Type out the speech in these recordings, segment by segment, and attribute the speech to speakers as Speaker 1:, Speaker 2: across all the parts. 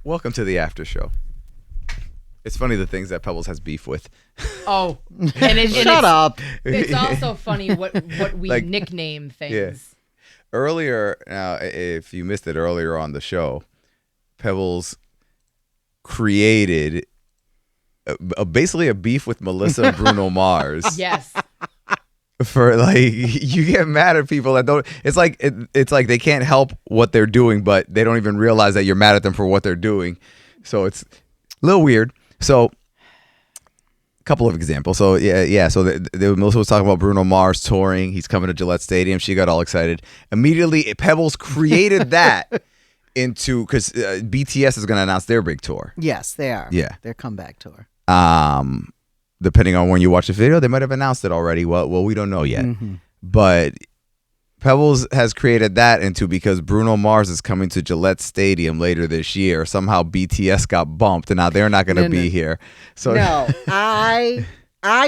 Speaker 1: Welcome to the after show. It's funny the things that Pebbles has beef with.
Speaker 2: Oh, and
Speaker 3: Shut up.
Speaker 2: It's also funny what we like, nickname things.
Speaker 1: Yeah. Earlier, now if you missed it earlier on the show, Pebbles created basically a beef with Melissa and Bruno Mars.
Speaker 2: Yes.
Speaker 1: For like, you get mad at people that don't. It's like they can't help what they're doing, but they don't even realize that you're mad at them for what they're doing. So it's a little weird. So, a couple of examples. So yeah. So Melissa was talking about Bruno Mars touring. He's coming to Gillette Stadium. She got all excited. Immediately, Pebbles created that into because BTS is going to announce their big tour.
Speaker 3: Yes, they are.
Speaker 1: Yeah,
Speaker 3: their comeback tour.
Speaker 1: Depending on when you watch the video, they might have announced it already. Well, we don't know yet. Mm-hmm. But Pebbles has created that into because Bruno Mars is coming to Gillette Stadium later this year. Somehow BTS got bumped, and now they're not going to be here. So
Speaker 3: no, I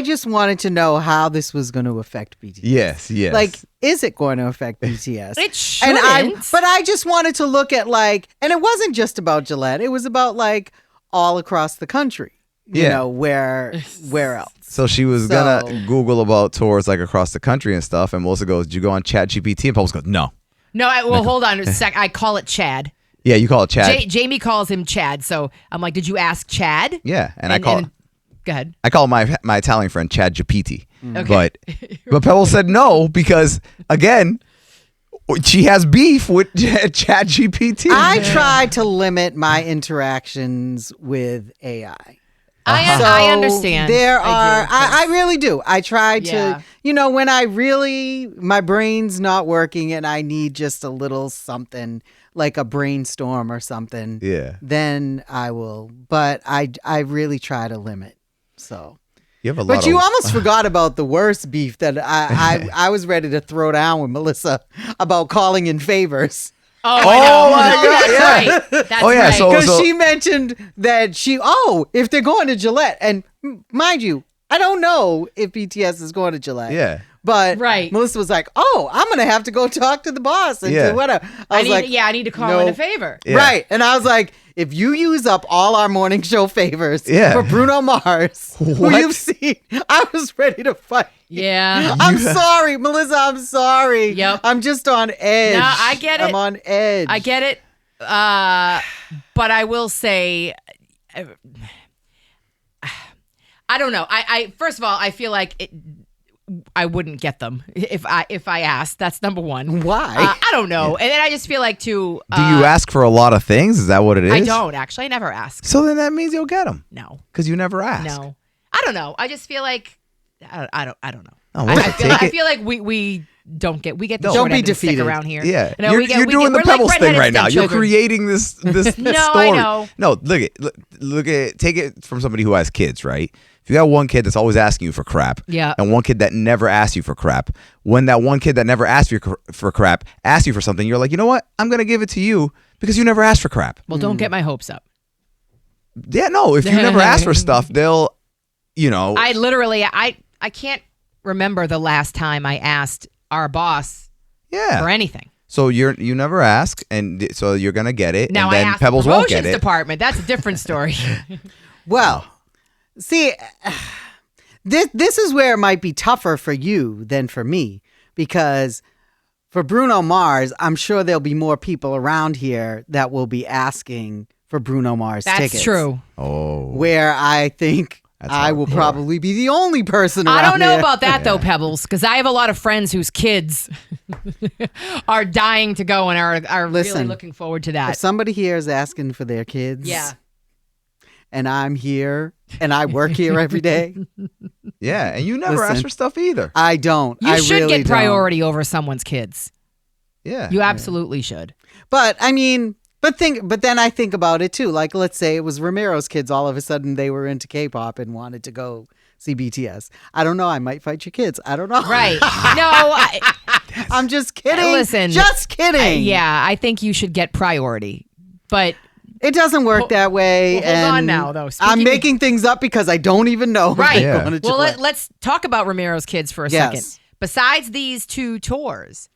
Speaker 3: just wanted to know how this was going to affect BTS.
Speaker 1: Yes.
Speaker 3: Like, is it going to affect BTS?
Speaker 2: It shouldn't.
Speaker 3: But I just wanted to look at like, and it wasn't just about Gillette. It was about like all across the country. You know, where else?
Speaker 1: So she was going to Google about tours like across the country and stuff. And Melissa goes, did you go on ChatGPT? And Pebbles goes, no.
Speaker 2: No, hold on a sec. I call it Chad.
Speaker 1: Yeah, you call it Chad.
Speaker 2: Jamie calls him Chad. So I'm like, did you ask Chad?
Speaker 1: Yeah. And I call
Speaker 2: go ahead.
Speaker 1: I call my Italian friend Chad GPT.
Speaker 2: Okay.
Speaker 1: But Pebbles said no because, again, she has beef with Chad GPT.
Speaker 3: I try to limit my interactions with AI.
Speaker 2: I understand.
Speaker 3: I really do. I try to, when my brain's not working and I need just a little something like a brainstorm or something.
Speaker 1: Yeah.
Speaker 3: Then I will. But I really try to limit. So.
Speaker 1: You have
Speaker 3: almost forgot about the worst beef that I was ready to throw down with Melissa about calling in favors.
Speaker 2: Oh my God!
Speaker 1: Yeah.
Speaker 2: Right. That's right.
Speaker 3: Because she mentioned that if they're going to Gillette, and mind you, I don't know if BTS is going to Gillette.
Speaker 1: Yeah.
Speaker 3: But Melissa was like, I'm going to have to go talk to the boss and do whatever. I
Speaker 2: need to call in a favor.
Speaker 3: Yeah. Right. And I was like, if you use up all our morning show favors for Bruno Mars, who you've seen, I was ready to fight.
Speaker 2: Yeah.
Speaker 3: I'm sorry, Melissa. I'm sorry.
Speaker 2: Yep.
Speaker 3: I'm just on edge.
Speaker 2: No, I get it.
Speaker 3: I'm on edge.
Speaker 2: I get it. But I will say, I don't know. I first of all, I feel like I wouldn't get them if I asked. That's number one.
Speaker 3: Why?
Speaker 2: I don't know. And then I just feel like too.
Speaker 1: Do you ask for a lot of things? Is that what it is?
Speaker 2: I don't actually. I never ask.
Speaker 1: So then that means you'll get them.
Speaker 2: No,
Speaker 1: because you never ask.
Speaker 2: No, I don't know. I just feel like I don't know.
Speaker 1: Oh,
Speaker 2: I feel like we don't get the
Speaker 3: don't be
Speaker 2: defeated around here.
Speaker 1: Yeah,
Speaker 2: no,
Speaker 1: you're doing the Pebbles thing right now. You're creating this
Speaker 2: no,
Speaker 1: story.
Speaker 2: I know.
Speaker 1: No, look at take it from somebody who has kids, right? If you got one kid that's always asking you for crap, and one kid that never asks you for crap, when that one kid that never asked you for crap asks you for something, you're like, you know what? I'm gonna give it to you because you never asked for crap.
Speaker 2: Well, don't get my hopes up.
Speaker 1: Yeah, no. If you never ask for stuff, they'll,
Speaker 2: I literally, I can't remember the last time I asked our boss for anything.
Speaker 1: So you never ask, and so you're gonna get it.
Speaker 2: Now
Speaker 1: and then
Speaker 2: I asked
Speaker 1: Pebbles
Speaker 2: the
Speaker 1: won't get
Speaker 2: promotions
Speaker 1: it.
Speaker 2: department. That's a different story.
Speaker 3: Well, see, this is where it might be tougher for you than for me, because for Bruno Mars, I'm sure there'll be more people around here that will be asking for Bruno Mars tickets.
Speaker 2: That's true.
Speaker 1: Oh,
Speaker 3: where I think I will probably be the only person around
Speaker 2: I don't know
Speaker 3: here.
Speaker 2: about that though, Pebbles, because I have a lot of friends whose kids are dying to go and are really looking forward to that.
Speaker 3: If somebody here is asking for their kids, and I'm here and I work here every day.
Speaker 1: Yeah, and you never ask for stuff either.
Speaker 3: I don't.
Speaker 2: You should
Speaker 3: really
Speaker 2: get priority over someone's kids.
Speaker 1: Yeah.
Speaker 2: You absolutely should.
Speaker 3: But I mean, but then I think about it too. Like, let's say it was Ramiro's kids. All of a sudden they were into K-pop and wanted to go see BTS. I don't know. I might fight your kids. I don't know.
Speaker 2: Right. No.
Speaker 3: I'm just kidding.
Speaker 2: Listen.
Speaker 3: Just kidding.
Speaker 2: I think you should get priority. But
Speaker 3: it doesn't work that way.
Speaker 2: Well, hold on now, though.
Speaker 3: I'm making things up because I don't even know.
Speaker 2: Right.
Speaker 3: Yeah.
Speaker 2: Well, let's talk about Ramiro's kids for a second. Besides these two tours,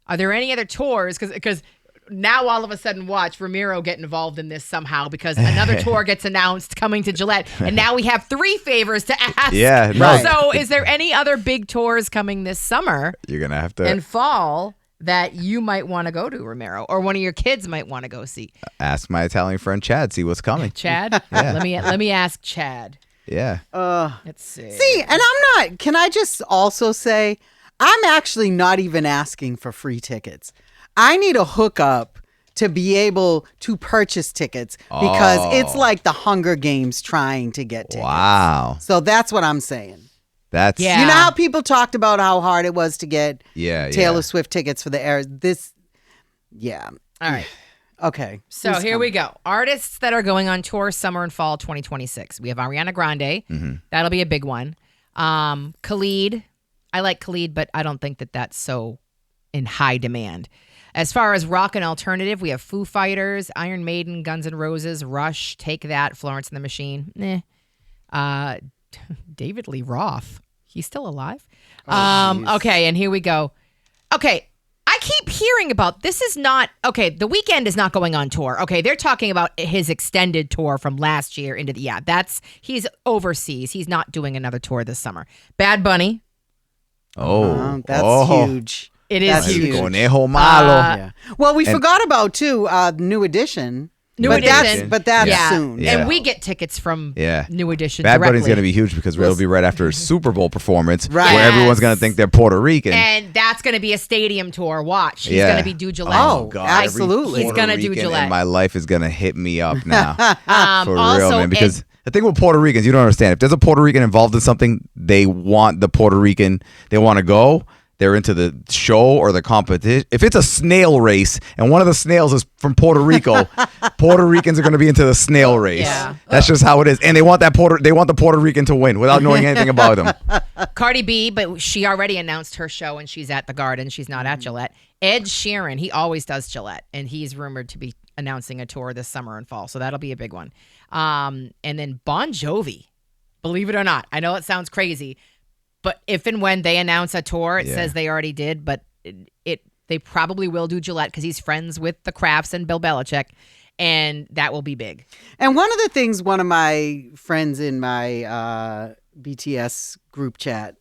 Speaker 2: are there any other tours? Because now all of a sudden watch Ramiro get involved in this somehow because another tour gets announced coming to Gillette. And now we have 3 favors to ask.
Speaker 1: Yeah, no.
Speaker 3: Right.
Speaker 2: So is there any other big tours coming this summer
Speaker 1: You're going to have to
Speaker 2: and fall that you might want to go to, Ramiro, or one of your kids might want to go see?
Speaker 1: ask my Italian friend Chad, see what's coming.
Speaker 2: Chad?
Speaker 1: Yeah.
Speaker 2: Let me ask Chad.
Speaker 1: Yeah.
Speaker 2: Let's see.
Speaker 3: See, and I'm not. Can I just also say, I'm actually not even asking for free tickets. I need a hookup to be able to purchase tickets because it's like the Hunger Games trying to get tickets.
Speaker 1: Wow.
Speaker 3: So that's what I'm saying.
Speaker 1: That's
Speaker 2: Yeah.
Speaker 3: You know how people talked about how hard it was to get Taylor Swift tickets for the air. Yeah.
Speaker 2: All right.
Speaker 3: Okay.
Speaker 2: So here we go. Artists that are going on tour summer and fall 2026. We have Ariana Grande.
Speaker 1: Mm-hmm.
Speaker 2: That'll be a big one. Khalid. I like Khalid, but I don't think that that's so in high demand. As far as rock and alternative, we have Foo Fighters, Iron Maiden, Guns N' Roses, Rush, Take That, Florence and the Machine. David Lee Roth. He's still alive. Okay, and here we go. Okay, I keep hearing about this is not okay. The Weeknd is not going on tour. Okay, they're talking about his extended tour from last year into he's overseas. He's not doing another tour this summer. Bad Bunny.
Speaker 3: That's huge.
Speaker 2: It is
Speaker 3: That's
Speaker 2: huge.
Speaker 1: Conejo malo.
Speaker 3: Yeah. Well, we forgot about too New Edition.
Speaker 2: New Edition.
Speaker 3: But that's
Speaker 2: Yeah.
Speaker 3: soon.
Speaker 1: Yeah.
Speaker 2: And we get tickets from New Edition
Speaker 1: Bad
Speaker 2: directly.
Speaker 1: Bunny's going to be huge because it'll be right after a Super Bowl performance
Speaker 3: Right.
Speaker 1: where everyone's
Speaker 2: Yes.
Speaker 1: going to think they're Puerto Rican.
Speaker 2: And that's going to be a stadium tour. Watch. He's
Speaker 1: Yeah.
Speaker 2: going to be do Gillette.
Speaker 3: Oh,
Speaker 1: God,
Speaker 3: absolutely.
Speaker 1: every
Speaker 2: He's gonna
Speaker 1: Puerto
Speaker 2: do
Speaker 1: Rican
Speaker 2: Gillette.
Speaker 1: in my life is going to hit me up now. For
Speaker 2: also,
Speaker 1: real, man. Because the thing with Puerto Ricans, you don't understand. If there's a Puerto Rican involved in something, they want the Puerto Rican, they want to go. They're into the show or the competition. If it's a snail race and one of the snails is from Puerto Rico, Puerto Ricans are going to be into the snail race.
Speaker 2: Yeah.
Speaker 1: That's just how it is. And they want the Puerto Rican to win without knowing anything about them.
Speaker 2: Cardi B, but she already announced her show and she's at the Garden. She's not at Gillette. Ed Sheeran, he always does Gillette, and he's rumored to be announcing a tour this summer and fall. So that'll be a big one. And then Bon Jovi, believe it or not. I know it sounds crazy, but if and when they announce a tour, it says they already did, but they probably will do Gillette because he's friends with the Crafts and Bill Belichick, and that will be big.
Speaker 3: And one of the things one of my friends in my BTS group chat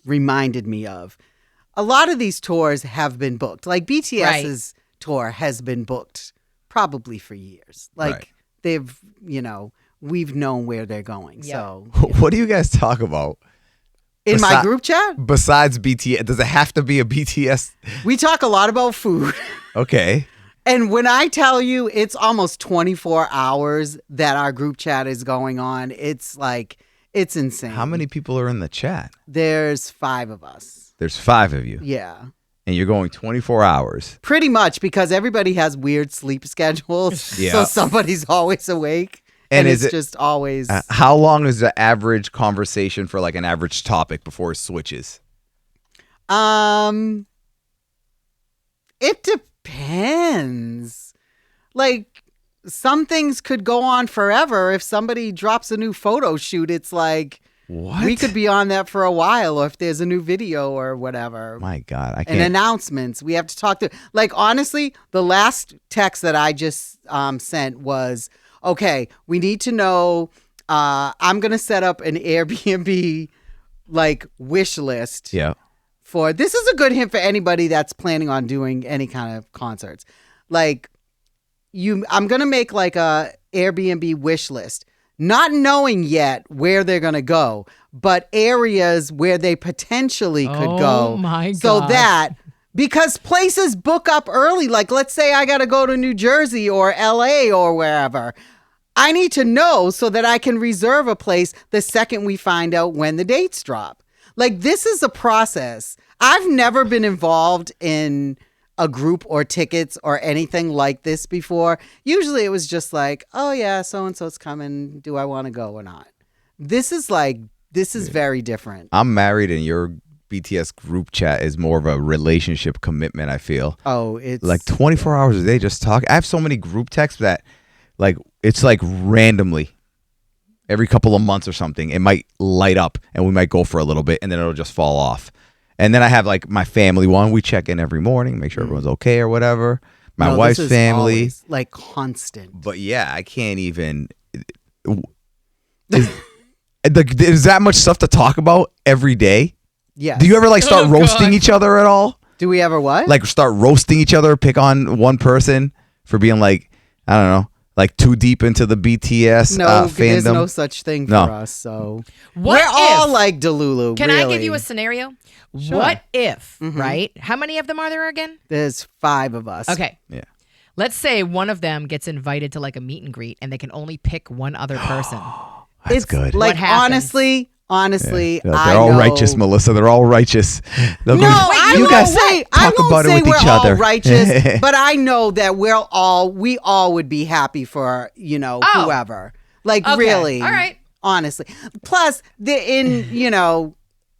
Speaker 3: reminded me of, a lot of these tours have been booked. Like BTS's tour has been booked probably for years. Like they've, we've known where they're going.
Speaker 2: Yeah.
Speaker 3: So
Speaker 1: What do you guys talk about?
Speaker 3: in my group chat,
Speaker 1: Besides BTS, does it have to be a BTS?
Speaker 3: we talk a lot about food.
Speaker 1: Okay.
Speaker 3: And when I tell you it's almost 24 hours that our group chat is going on, it's like, it's insane.
Speaker 1: How many people are in the chat?
Speaker 3: There's 5 of us.
Speaker 1: There's 5 of you.
Speaker 3: Yeah.
Speaker 1: And you're going 24 hours.
Speaker 3: Pretty much because everybody has weird sleep schedules.
Speaker 1: Yeah.
Speaker 3: So somebody's always awake.
Speaker 1: And
Speaker 3: And
Speaker 1: is
Speaker 3: it's
Speaker 1: it-
Speaker 3: just always.
Speaker 1: How long is the average conversation for like an average topic before it switches?
Speaker 3: It depends. Like, some things could go on forever. If somebody drops a new photo shoot, it's like,
Speaker 1: What?
Speaker 3: we could be on that for a while, or if there's a new video or whatever.
Speaker 1: My God, I
Speaker 3: And
Speaker 1: can't.
Speaker 3: announcements. We have to talk to, like, honestly, the last text that I just sent was, okay, we need to know, I'm going to set up an Airbnb, like, wish list.
Speaker 1: Yeah.
Speaker 3: For this is a good hint for anybody that's planning on doing any kind of concerts. Like, I'm going to make like a Airbnb wish list, not knowing yet where they're going to go, but areas where they potentially could go.
Speaker 2: Oh my
Speaker 3: So
Speaker 2: God.
Speaker 3: that, because places book up early, like let's say I got to go to New Jersey or LA or wherever. I need to know so that I can reserve a place the second we find out when the dates drop. Like, this is a process. I've never been involved in a group or tickets or anything like this before. Usually it was just like, oh yeah, so-and-so's coming. Do I want to go or not? This is very different.
Speaker 1: I'm married, and your BTS group chat is more of a relationship commitment, I feel.
Speaker 3: Oh, it's
Speaker 1: Like 24 hours a day just talk. I have so many group texts that like it's like randomly every couple of months or something, it might light up and we might go for a little bit and then it'll just fall off. And then I have like my family one. We check in every morning, make sure everyone's okay or whatever. my
Speaker 3: No,
Speaker 1: wife's
Speaker 3: this is
Speaker 1: family.
Speaker 3: always, like constant.
Speaker 1: But yeah, I can't even. Is that much stuff to talk about every day?
Speaker 3: Yes.
Speaker 1: Do you ever like start
Speaker 2: Oh,
Speaker 1: roasting
Speaker 2: God.
Speaker 1: each other at all?
Speaker 3: Do we ever what?
Speaker 1: Like start roasting each other, pick on one person for being like, I don't know, like too deep into the BTS
Speaker 3: no,
Speaker 1: fandom?
Speaker 3: there's no such thing for
Speaker 1: No.
Speaker 3: us. So
Speaker 2: What
Speaker 3: we're all
Speaker 2: if-
Speaker 3: like Delulu.
Speaker 2: Can
Speaker 3: really.
Speaker 2: I give you a scenario?
Speaker 3: Sure.
Speaker 2: What if,
Speaker 3: Mhm.
Speaker 2: right? How many of them are there again?
Speaker 3: There's 5 of us.
Speaker 2: Okay.
Speaker 1: Yeah.
Speaker 2: Let's say one of them gets invited to like a meet and greet and they can only pick one other person.
Speaker 1: That's
Speaker 3: It's
Speaker 1: good.
Speaker 3: Like
Speaker 2: What happens?
Speaker 3: honestly,
Speaker 1: They're
Speaker 3: I
Speaker 1: all
Speaker 3: know.
Speaker 1: righteous, Melissa. They're all righteous. They'll
Speaker 3: No,
Speaker 1: go,
Speaker 3: I
Speaker 1: you
Speaker 3: won't
Speaker 1: guys
Speaker 3: say I
Speaker 1: talk
Speaker 3: won't
Speaker 1: about it
Speaker 3: say
Speaker 1: with
Speaker 3: we're
Speaker 1: each
Speaker 3: all
Speaker 1: other.
Speaker 3: righteous, but I know that we all would be happy for
Speaker 2: Oh.
Speaker 3: whoever. Like
Speaker 2: Okay.
Speaker 3: really,
Speaker 2: All right.
Speaker 3: honestly. Plus,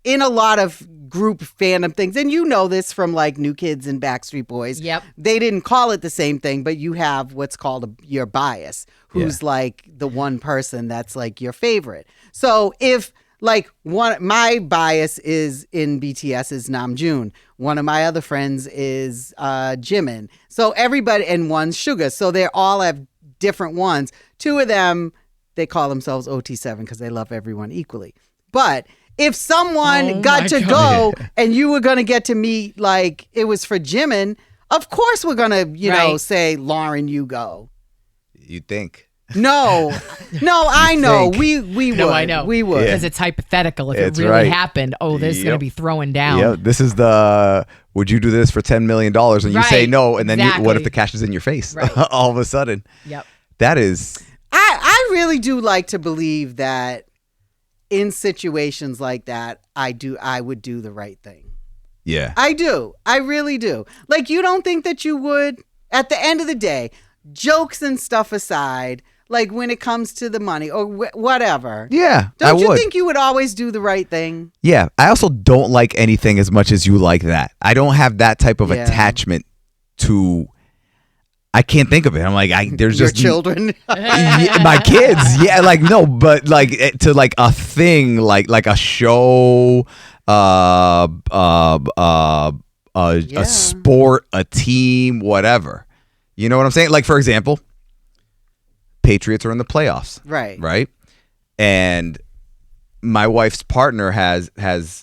Speaker 3: in a lot of group fandom things, and you know this from like New Kids and Backstreet Boys.
Speaker 2: Yep.
Speaker 3: They didn't call it the same thing, but you have what's called your bias, who's like the one person that's like your favorite. So if like my bias is in BTS is Namjoon. One of my other friends is Jimin. So everybody, and one's Suga. So they all have different ones. 2 of them, they call themselves OT7 because they love everyone equally. But if someone
Speaker 2: Oh
Speaker 3: got
Speaker 2: my
Speaker 3: to
Speaker 2: God.
Speaker 3: go and you were going to get to meet, like it was for Jimin, of course we're going to,
Speaker 2: Right.
Speaker 3: say, Lauren, you go.
Speaker 1: You think?
Speaker 3: No, I know.
Speaker 1: think.
Speaker 3: We would.
Speaker 2: No, I know.
Speaker 3: We would.
Speaker 2: Because it's hypothetical. If
Speaker 1: It's
Speaker 2: it really
Speaker 1: right.
Speaker 2: happened, this is going to
Speaker 1: Yep.
Speaker 2: be throwing down.
Speaker 1: Yeah, this is the. Would you do this for $10 million? And you say
Speaker 2: Right,
Speaker 1: no, and then what
Speaker 2: exactly.
Speaker 1: if the cash is in your face
Speaker 2: Right.
Speaker 1: all of a sudden?
Speaker 2: Yep.
Speaker 1: That is.
Speaker 3: I really do like to believe that in situations like that, I would do the right thing.
Speaker 1: Yeah.
Speaker 3: I do. I really do. Like, you don't think that you would? At the end of the day, jokes and stuff aside, like when it comes to the money or whatever.
Speaker 1: Yeah.
Speaker 3: Don't
Speaker 1: I
Speaker 3: you
Speaker 1: would.
Speaker 3: think you would always do the right thing?
Speaker 1: Yeah. I also don't like anything as much as you like that. I don't have that type of
Speaker 3: Yeah.
Speaker 1: attachment to. I can't think of it. I'm like, there's
Speaker 3: Your
Speaker 1: just
Speaker 3: children.
Speaker 1: Yeah, my kids. Yeah, like no, but like to like a thing, like a show, a sport, a team, whatever. You know what I'm saying? Like for example, Patriots are in the playoffs,
Speaker 3: Right.
Speaker 1: right? And my wife's partner has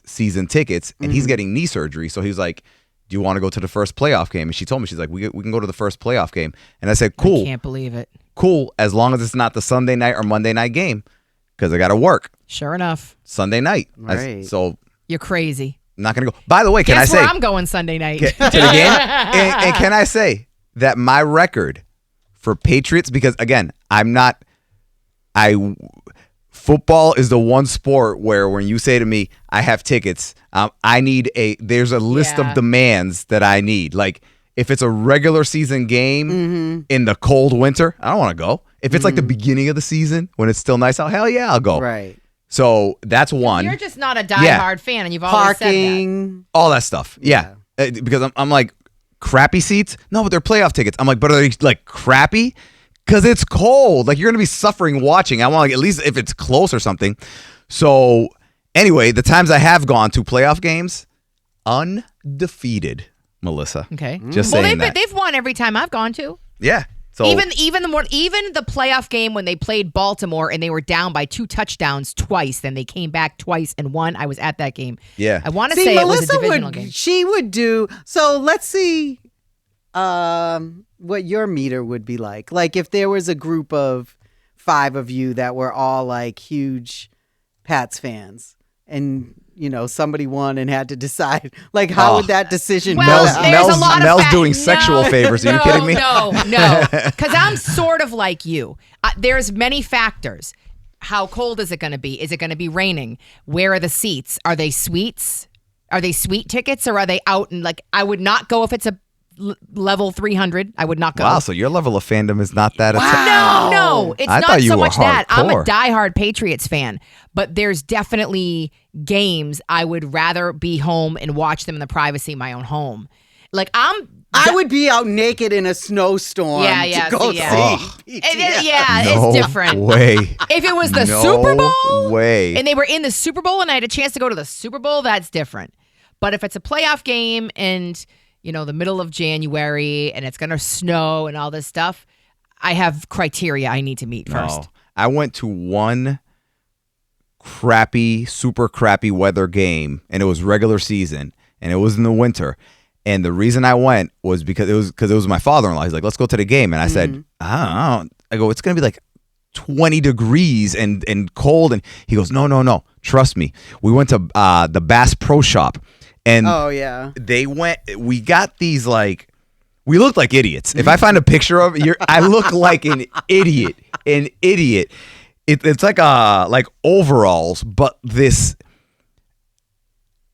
Speaker 1: season tickets, and he's getting knee surgery, so he's like, do you want to go to the first playoff game? And she told me, she's like, we can go to the first playoff game. And I said, cool.
Speaker 2: I can't believe it.
Speaker 1: Cool, as long as it's not the Sunday night or Monday night game, because I got to work
Speaker 2: Sure enough.
Speaker 1: Sunday night.
Speaker 3: Right.
Speaker 1: So
Speaker 2: You're crazy.
Speaker 1: I'm not going to go. By the way, can
Speaker 2: Guess
Speaker 1: I
Speaker 2: where
Speaker 1: say
Speaker 2: I'm going Sunday night.
Speaker 1: to the game? And can I say that my record for Patriots, because again, football is the one sport where when you say to me, I have tickets, there's a list
Speaker 2: Yeah.
Speaker 1: of demands that I need. Like if it's a regular season game in the cold winter, I don't want to go. If it's like the beginning of the season when it's still nice out, hell yeah, I'll go.
Speaker 3: Right.
Speaker 1: So that's one.
Speaker 2: You're just not a diehard
Speaker 1: Yeah.
Speaker 2: fan, and you've always said that.
Speaker 3: Parking.
Speaker 1: All that stuff. Yeah. Because I'm like, crappy seats? No, but they're playoff tickets. I'm like, but are they like crappy? Because it's cold. Like you're going to be suffering watching. I want like at least if it's close or something. So anyway, the times I have gone to playoff games, undefeated, Melissa.
Speaker 2: Okay.
Speaker 1: Just
Speaker 2: Well,
Speaker 1: saying that.
Speaker 2: they've won every time I've gone to.
Speaker 1: Yeah. So
Speaker 2: Even the playoff game when they played Baltimore and they were down by 2 touchdowns twice, then they came back twice and won. I was at that game.
Speaker 1: Yeah.
Speaker 2: I want to
Speaker 3: See,
Speaker 2: say
Speaker 3: Melissa
Speaker 2: it was a divisional game.
Speaker 3: she would do. So let's see what your meter would be like. Like if there was a group of 5 of you that were all like huge Pats fans and somebody won and had to decide, like how would that decision
Speaker 2: Well,
Speaker 3: go?
Speaker 2: there's a lot of
Speaker 1: Mel's
Speaker 2: fact-
Speaker 1: doing sexual favors. Are you
Speaker 2: No,
Speaker 1: kidding me?
Speaker 2: No, because I'm sort of like you. There's many factors. How cold is it going to be? Is it going to be raining? Where are the seats? Are they suites? Are they suite tickets or are they out? And like, I would not go if it's a level 300. I would not go.
Speaker 1: Wow. So your level of fandom is not that.
Speaker 2: No, it's
Speaker 1: I
Speaker 2: not
Speaker 1: thought you
Speaker 2: so
Speaker 1: were
Speaker 2: much that. I'm a
Speaker 1: hardcore.
Speaker 2: diehard Patriots fan, but there's definitely games I would rather be home and watch them in the privacy of my own home. Like
Speaker 3: I would be out naked in a snowstorm
Speaker 2: Yeah,
Speaker 3: to go
Speaker 2: see, yeah.
Speaker 3: see.
Speaker 2: It's different.
Speaker 1: way.
Speaker 2: If it was the
Speaker 1: No
Speaker 2: Super Bowl
Speaker 1: way.
Speaker 2: and they were in the Super Bowl and I had a chance to go to the Super Bowl, that's different. But if it's a playoff game and the middle of January and it's going to snow and all this stuff, I have criteria I need to meet first.
Speaker 1: No. I went to one super crappy weather game, and it was regular season, and it was in the winter. And the reason I went was because it was my father-in-law. He's like, let's go to the game. And I said, I don't. I go, it's going to be like 20 degrees and cold. And he goes, no, trust me. We went to the Bass Pro Shop, and we got these we looked like idiots. If I find a picture of it, I look like an idiot. It's like overalls, but this,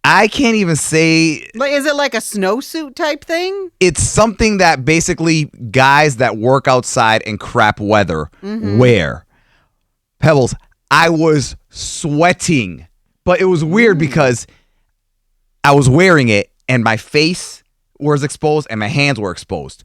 Speaker 1: I can't even say.
Speaker 3: Like, is it like a snowsuit type thing?
Speaker 1: It's something that basically guys that work outside in crap weather wear. Pebbles, I was sweating, but it was weird because I was wearing it and my face was exposed and my hands were exposed.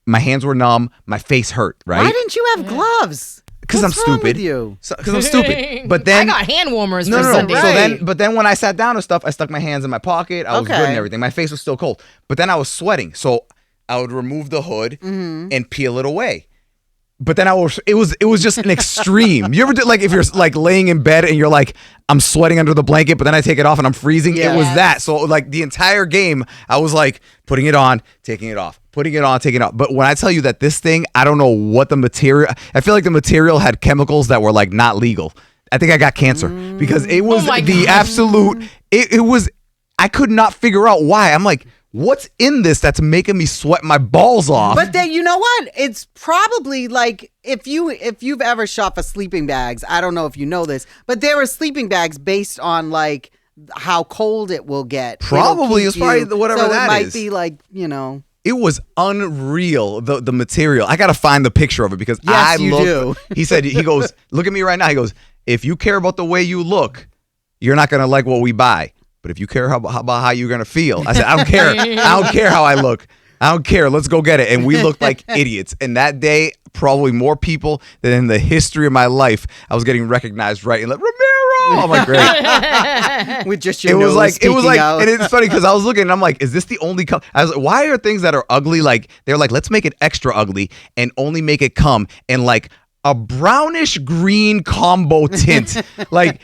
Speaker 1: My hands were numb. My face hurt, right?
Speaker 3: Why didn't you have gloves?
Speaker 1: Because I'm stupid. Because I'm stupid. But then
Speaker 2: I got hand warmers for
Speaker 1: no.
Speaker 2: Sunday.
Speaker 3: Right.
Speaker 1: But then when I sat down and stuff, I stuck my hands in my pocket. I was good and everything. My face was still cold. But then I was sweating, so I would remove the hood and peel it away. But then it was just an extreme. You ever did if you're laying in bed and you're like, I'm sweating under the blanket, but then I take it off and I'm freezing?
Speaker 3: Yes.
Speaker 1: It was that. So the entire game, I was putting it on, taking it off, putting it on, taking it off. But when I tell you that this thing, I don't know what the material, I feel like the material had chemicals that were not legal. I think I got cancer because it was absolute, it was, I could not figure out why. I'm like, what's in this that's making me sweat my balls off?
Speaker 3: But then, you know what? It's probably if you've ever shopped for sleeping bags, I don't know if you know this, but there are sleeping bags based on how cold it will get.
Speaker 1: Probably. It's probably whatever
Speaker 3: so
Speaker 1: that
Speaker 3: is. So it might be
Speaker 1: It was unreal, the material. I got to find the picture of it because
Speaker 3: yes, you do.
Speaker 1: He goes, look at me right now. He goes, if you care about the way you look, you're not going to like what we buy. But if you care about how you're going to feel, I said, I don't care. I don't care how I look. I don't care. Let's go get it. And we looked like idiots. And that day, probably more people than in the history of my life, I was getting recognized right and Ramiro. I'm like, great.
Speaker 3: With just your nose out.
Speaker 1: And it's funny because I was looking and I'm like, is this the only color? I was like, why are things that are ugly they're let's make it extra ugly and only make it come in a brownish green combo tint.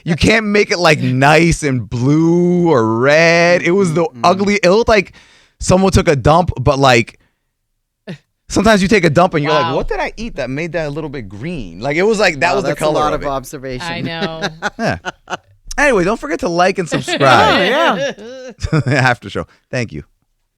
Speaker 1: You can't make it nice and blue or red. It was the ugly. It looked like someone took a dump, but sometimes you take a dump and you're like, what did I eat that made that a little bit green? It was that was the color
Speaker 3: a lot
Speaker 1: of it.
Speaker 3: observation.
Speaker 2: I know.
Speaker 1: Yeah. Anyway, don't forget to like and subscribe.
Speaker 3: Yeah.
Speaker 1: After show. Thank you.